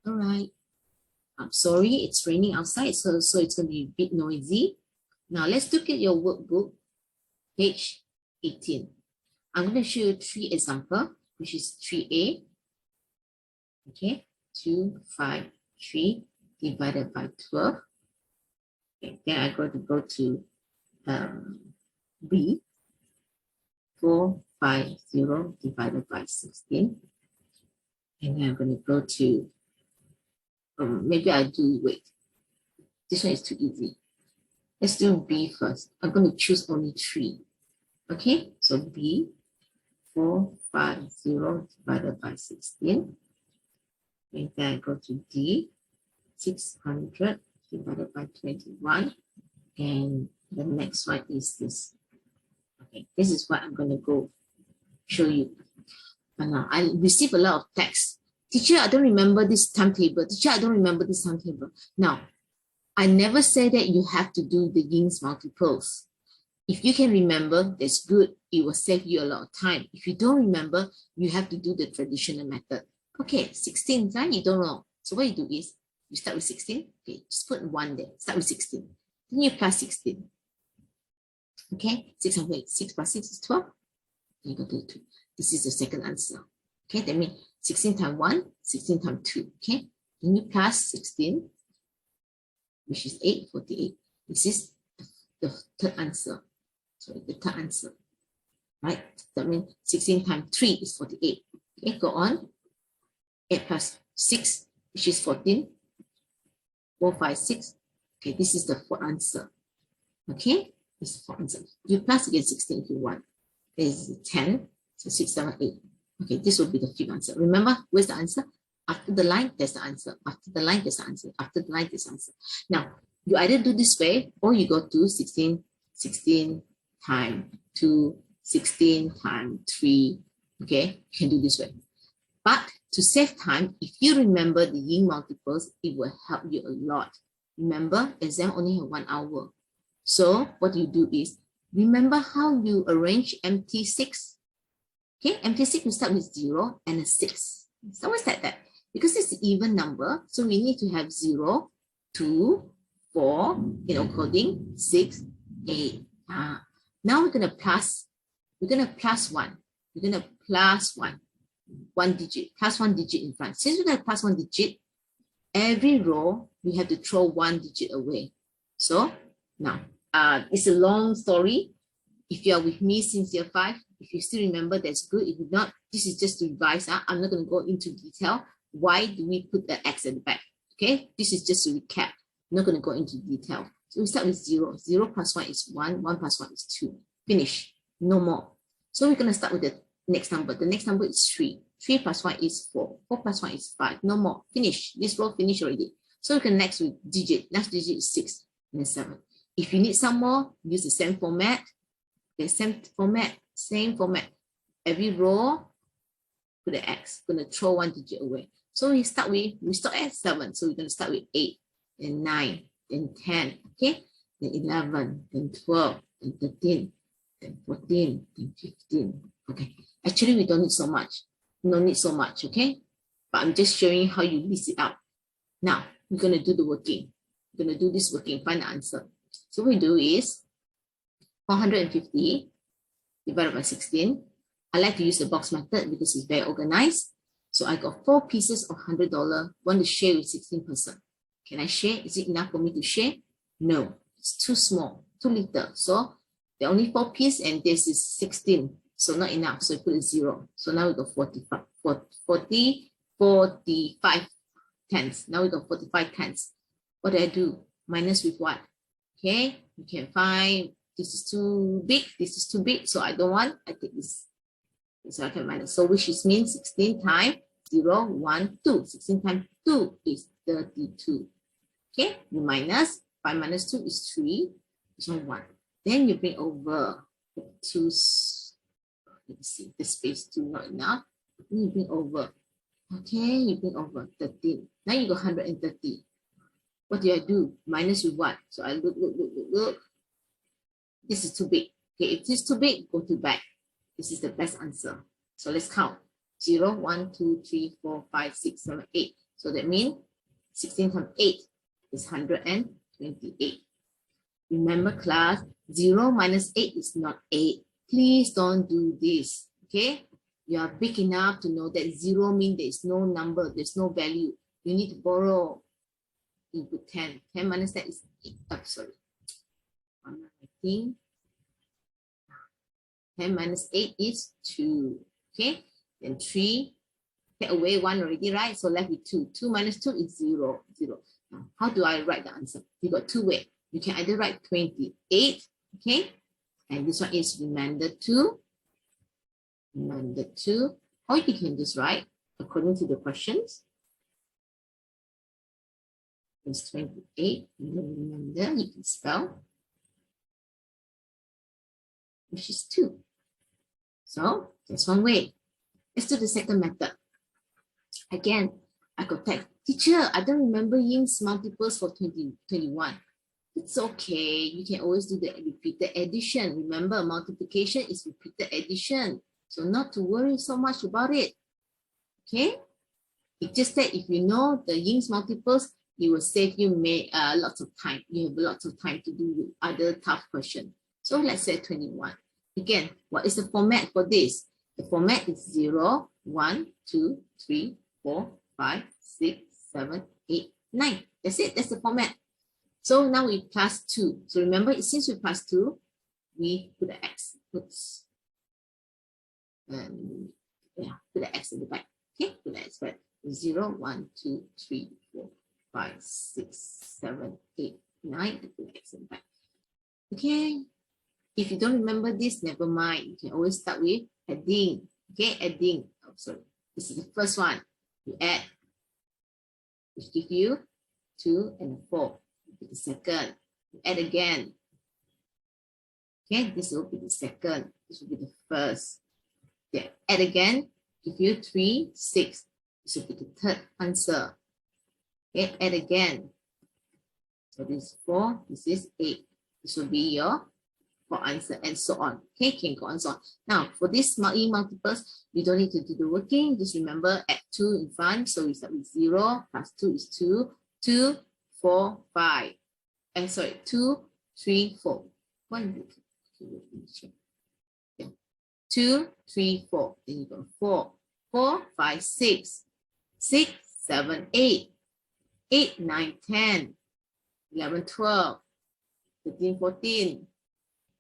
All right. I'm sorry, it's raining outside, so it's going to be a bit noisy. Now let's look at your workbook, page 18. I'm going to show you 3 examples, which is 3a. Okay, 253 divided by 12. Okay, then I'm going to go to B, 450 divided by 16. And then I'm going to go to, maybe I do, wait, this one is too easy. Let's do B first. I'm going to choose only 3. Okay, so B, 450 divided by 16. And then I go to D, 600 divided by 21. And the next one is this. Okay, this is what I'm going to go show you. And now I receive a lot of text. Teacher, I don't remember this timetable. Teacher, I don't remember this timetable. Now, I never say that you have to do the Ying's multiples. If you can remember, that's good. It will save you a lot of time. If you don't remember, you have to do the traditional method. Okay, 16, right? You don't know. So what you do is, you start with 16. Okay, just put 1 there. Start with 16. Then you plus 16. Okay, 600. 6 plus 6 is 12. You go to 2. This is the second answer. Okay, that means 16 times 1, 16 times 2. Okay, then you plus 16, which is 8, 48. This is the third answer. Sorry, the third answer. Right? That means 16 times 3 is 48. Okay, go on. 8 plus 6, which is 14. 4, 5, 6. Okay, this is the fourth answer. Okay, this is the fourth answer. You plus again 16 if you want. This is 10. So 6, 7, 8. Okay, this will be the fifth answer. Remember, where's the answer? After the line, there's the answer. After the line, there's the answer. After the line, there's the answer. Now, you either do this way or you go to 16 times 2, 16 times 3. Okay, you can do this way. But to save time, if you remember the Ying multiples, it will help you a lot. Remember, exam only have 1 hour. So what you do is, remember how you arrange empty 6? Okay, empty 6 will start with 0 and a 6. So what's that? Because it's an even number, so we need to have 0, 2, 4, coding, 6, 8. Now we're going to plus 1. We're going to plus 1. 1 digit, plus 1 digit in front. Since we're going to plus 1 digit, every row, we have to throw 1 digit away. So now, it's a long story. If you are with me since year 5, if you still remember, that's good. If not, this is just to revise. I'm not going to go into detail. Why do we put the X at the back? Okay, this is just to recap. I'm not going to go into detail. So we start with 0. 0 plus 1 is 1. 1 plus 1 is 2. Finish. No more. So we're going to start with the next number. The next number is 3. 3 plus 1 is 4. 4 plus 1 is 5. No more. Finish. This row finished already. So we can next with digit. Next digit is 6 and then 7. If you need some more, use the same format. The same format. Every row, put an X. Going to throw 1 digit away. So we start at 7. So we're going to start with 8, then 9, then 10, okay? Then 11, then 12, then 13, then 14, then 15. Okay. Actually, we don't need so much. No need so much, okay? But I'm just showing you how you list it out. Now, we're going to do the working. We're going to do this working, find the answer. So what we do is 450 divided by 16. I like to use the box method because it's very organized. So I got 4 pieces of $100. Want to share with 16 person. Can I share? Is it enough for me to share? No, it's too small, too little. So there are only 4 pieces and this is 16. So not enough. So I put a 0. So now we got 45 tenths. Now we got 45 tenths. What do I do? Minus with what? Okay, you can find this is too big. This is too big. So I don't want. I take this. So I can minus. So which is means 16 times 0, 1, 2. 16 times 2 is 32. Okay, you minus 5 minus 2 is 3. So 1. Then you bring over 2. Let me see. The space 2 not enough. Then you bring over. Okay, you bring over 13. Now you got 130. What do I do? Minus with what? So I look. This is too big. Okay, if this is too big, go to back. This is the best answer. So let's count. 0, 1, 2, 3, 4, 5, 6, 7, 8. So that means 16 times 8 is 128. Remember class, 0 minus 8 is not 8. Please don't do this, okay? You are big enough to know that 0 means there is no number, there's no value. You need to borrow. You put 10. 10 minus that is 8. Oh, sorry. 119. 10 minus 8 is 2. Okay? Then 3. Take away 1 already, right? So left with 2. 2 minus 2 is 0. 0. Now, how do I write the answer? You got two ways. You can either write 28, okay? And this one is remainder 2. Remainder 2. Or you can just write according to the questions. It's 28. And then remainder, you can spell, which is 2. So that's one way. Let's do the second method. Again, I could text, teacher, I don't remember Ying's multiples for 21. It's okay. You can always do the repeated addition. Remember, multiplication is repeated addition. So not to worry so much about it. Okay? It's just that if you know the Ying's multiples, it will save you lots of time. You have lots of time to do other tough questions. So let's say 21. Again, what is the format for this? The format is 0, 1, 2, 3, 4, 5, 6, 7, 8, 9. That's it. That's the format. So now we plus 2. So remember, since we plus 2, we put the x. Oops. Yeah, put the x in the back. Okay, put the x back. 0, 1, 2, 3, 4, 5, 6, 7, 8, 9. And put the x in the back. Okay. If you don't remember this, never mind. You can always start with adding. Okay, adding. Oh, sorry. This is the first one. You add, which gives you 2 and 4. The second, you add again. Okay, this will be the second. This will be the first. Yeah, add again. Give you 3, 6. This will be the third answer. Okay, add again. So this is 4. This is 8. This will be your 4 answer, and so on. Okay, can go on so on. Now, for this multiples, you don't need to do the working. Just remember, add 2 in front. So we start with 0 plus 2 is 2. 2, 4, 5. And sorry, 2, 3, 4. 2, 3, 4. Then you go 4. 4, 5, 6. 6, 7, 8. 8, 9, 10. 11, 12. 13, 14.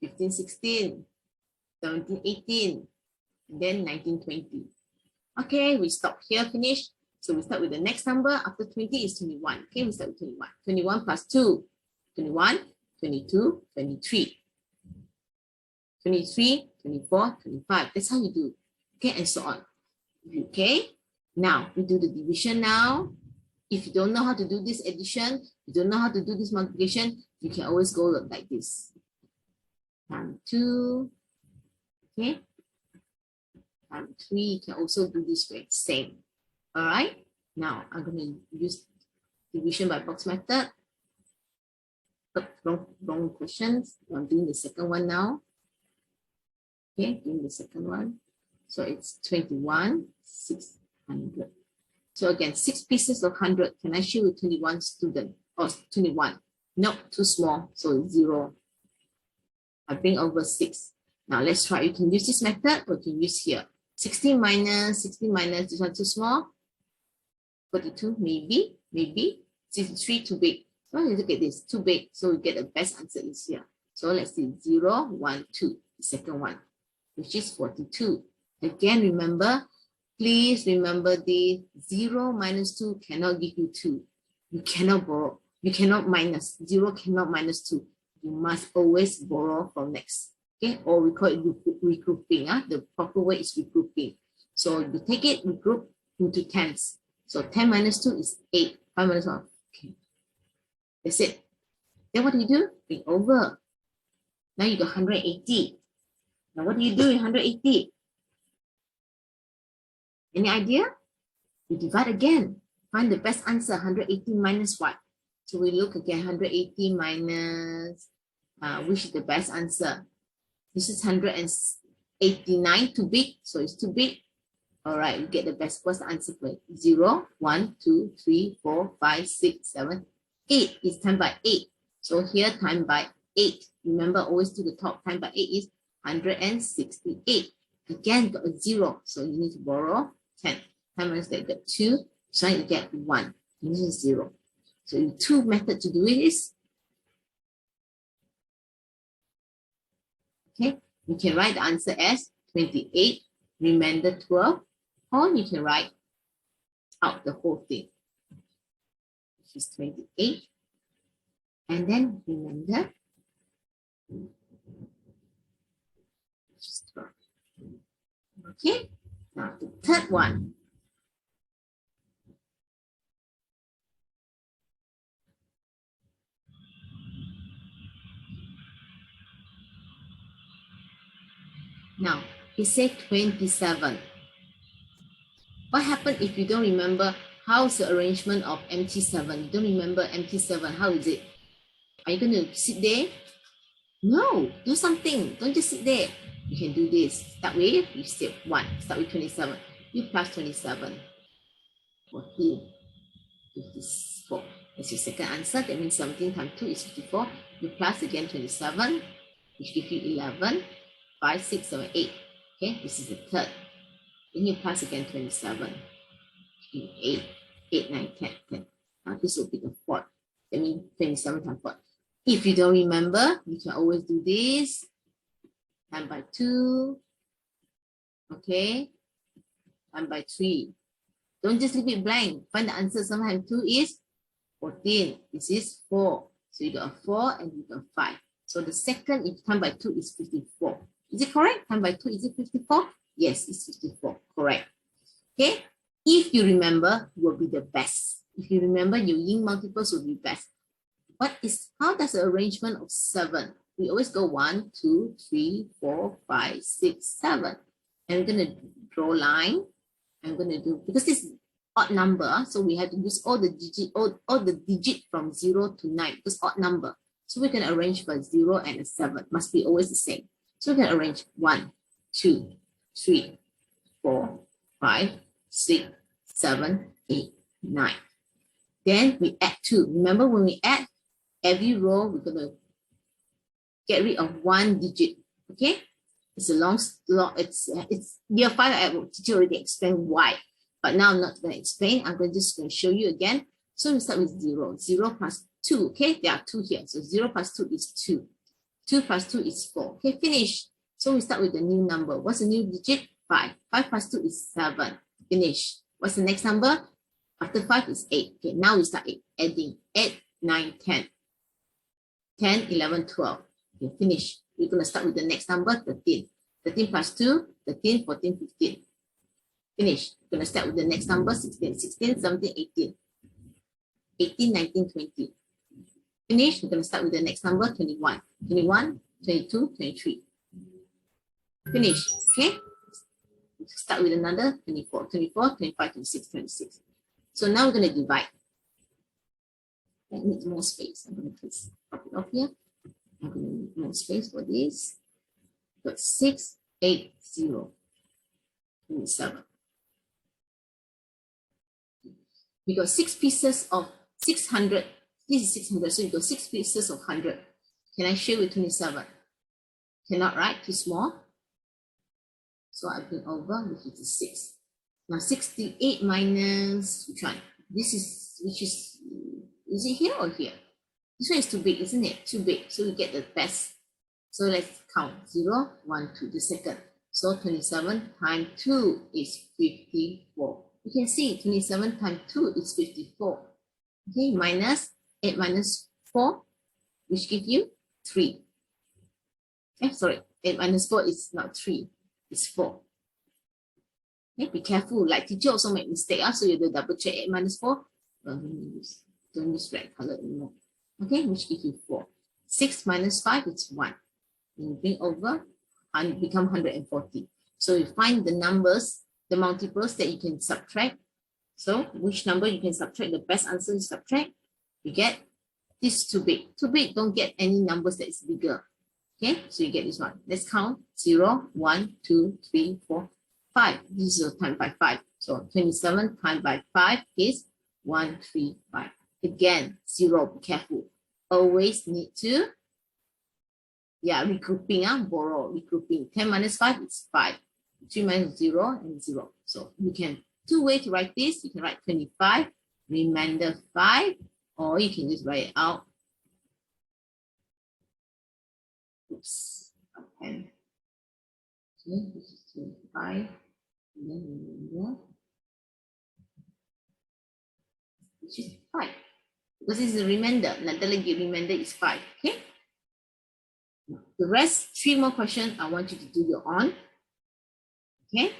15, 16. 17, 18. And then 19, 20. Okay, we stop here, finish. So we start with the next number. After 20 is 21. Okay, we start with 21. 21 plus 2. 21, 22, 23. 23, 24, 25. That's how you do. Okay, and so on. Okay, now we do the division now. If you don't know how to do this addition, you don't know how to do this multiplication, you can always go like this. Times 2. Okay. Times 3. You can also do this way. Same. All right. Now I'm going to use division by box method. Wrong questions. I'm doing the second one now. Okay, doing the second one. So it's 21, 600. So again, 6 pieces of 100. Can I share with 21 student? Or 21? No, too small. So 0. I bring over 6. Now let's try. You can use this method or you can use here. 16 minus, this one too small. 42, maybe. 63, too big. So look at this, too big. So we get the best answer is here. So let's see, 0, 1, 2, the second one, which is 42. Again, remember, please remember the 0 minus 2 cannot give you 2. You cannot borrow. You cannot minus. 0 cannot minus 2. You must always borrow from next. Okay, or we call it regrouping. The proper way is regrouping. So you take it, regroup into tens. So 10 minus 2 is 8. 5 minus 1. Okay. That's it. Then what do you do? Bring over. Now you got 180. Now what do you do in 180? Any idea? You divide again. Find the best answer. 180 minus what? So we look again. 180 minus, which is the best answer? This is 189, too big. So it's too big. All right, you get the best. What's the answer for it? 0, 1, 2, 3, 4, 5, 6, 7, 8 is times by 8. So here times by 8. Remember, always to the top, times by 8 is 168. Again, got a 0. So you need to borrow 10. Times that got 2. So you get 1. This is 0. So the two methods to do it is, okay, you can write the answer as 28, remainder 12, or you can write out the whole thing, which is 28, and then remainder, which is 12. Okay, now the third one. Now, it says 27. What happened if you don't remember how's the arrangement of empty 7? You don't remember empty 7, how is it? Are you going to sit there? No, do something. Don't just sit there. You can do this. Start with, you step 1. Start with 27. You plus 27. 14. 54. That's your second answer. That means 17 times 2 is 54. You plus again 27, which gives you 11. 5, 6, 7, 8. Okay, this is the third. Then you plus again 27. 8, 8, 9, 10, 10. Now this will be the fourth. That means 27 times 4. If you don't remember, you can always do this. Times by 2. Okay. Times by 3. Don't just leave it blank. Find the answer. Sometimes 2 is 14. This is 4. So you got a 4 and you got a 5. So the second, if times by 2 is 54. Is it correct? Times by 2, is it 54? Yes, it's 54. Correct. Okay. If you remember, you will be the best. If you remember, your yin multiples will be best. How does the arrangement of 7? We always go 1, 2, 3, 4, 5, 6, 7. And we're going to draw a line. I'm going to do, because this is odd number, so we have to use all the digit from 0 to 9, because odd number. So we can arrange for 0 and a 7. Must be always the same. So we can arrange 1, 2, 3, 4, 5, 6, 7, 8, 9. Then we add 2. Remember, when we add every row, we're going to get rid of 1 digit. Okay? It's a long it's year 5. I will teach you already explain why. But now I'm not going to explain. I'm just going to show you again. So we start with 0. 0 plus 2. Okay? There are 2 here. So 0 plus 2 is 2. 2 plus 2 is 4. Okay, finish. So we start with the new number. What's the new digit? 5. 5 plus 2 is 7. Finish. What's the next number? After 5 is 8. Okay, now we start adding. 8, 9, 10. 10, 11, 12. Okay, finish. We're going to start with the next number, 13. 13 plus 2, 13, 14, 15. Finish. We're going to start with the next number, 16. 16, 17, 18. 18, 19, 20. Finish. We're going to start with the next number, 21. 21, 22, 23. Finish. Okay. Start with another 24, 24, 25, 26, 26. So now we're going to divide. I need more space. I'm going to please pop it off here. I'm going to need more space for this. Got 6, 8, 0, 27. We got 6 pieces of 600. This is 600, so you got 6 pieces of 100. Can I share with 27? Cannot, right? Too small. So I bring over, which is 6. Now 68 minus which one? This is, which is it here or here? This one is too big, isn't it? Too big. So we get the best. So let's count 0, 1, 2, the second. So 27 times 2 is 54. You can see 27 times 2 is 54. Okay, minus 8 minus 4, which gives you 3. Okay, sorry, 8 minus 4 is not 3, it's 4. Okay, be careful, like teacher also make mistake, so you have to double check 8 minus 4. Don't use red color anymore. Okay, which gives you 4. 6 minus 5 is 1. And you bring over and become 140. So you find the numbers, the multiples that you can subtract. So which number you can subtract, the best answer is subtract. You get this too big. Too big, don't get any numbers that is bigger. Okay, so you get this one. Let's count 0, 1, 2, 3, 4, 5. This is times by 5. So 27 times by 5 is 135. Again, 0, be careful. Always need to, regrouping, borrow, regrouping. 10 minus 5 is 5. 3 minus 0 and 0. So you can, two ways to write this. You can write 25, remainder 5, or you can just write it out. Oops, okay. Okay, this is 25, and then remainder, which is 5. Because this is a remainder. Another remainder is 5. Okay. The rest, 3 more questions I want you to do your own. Okay.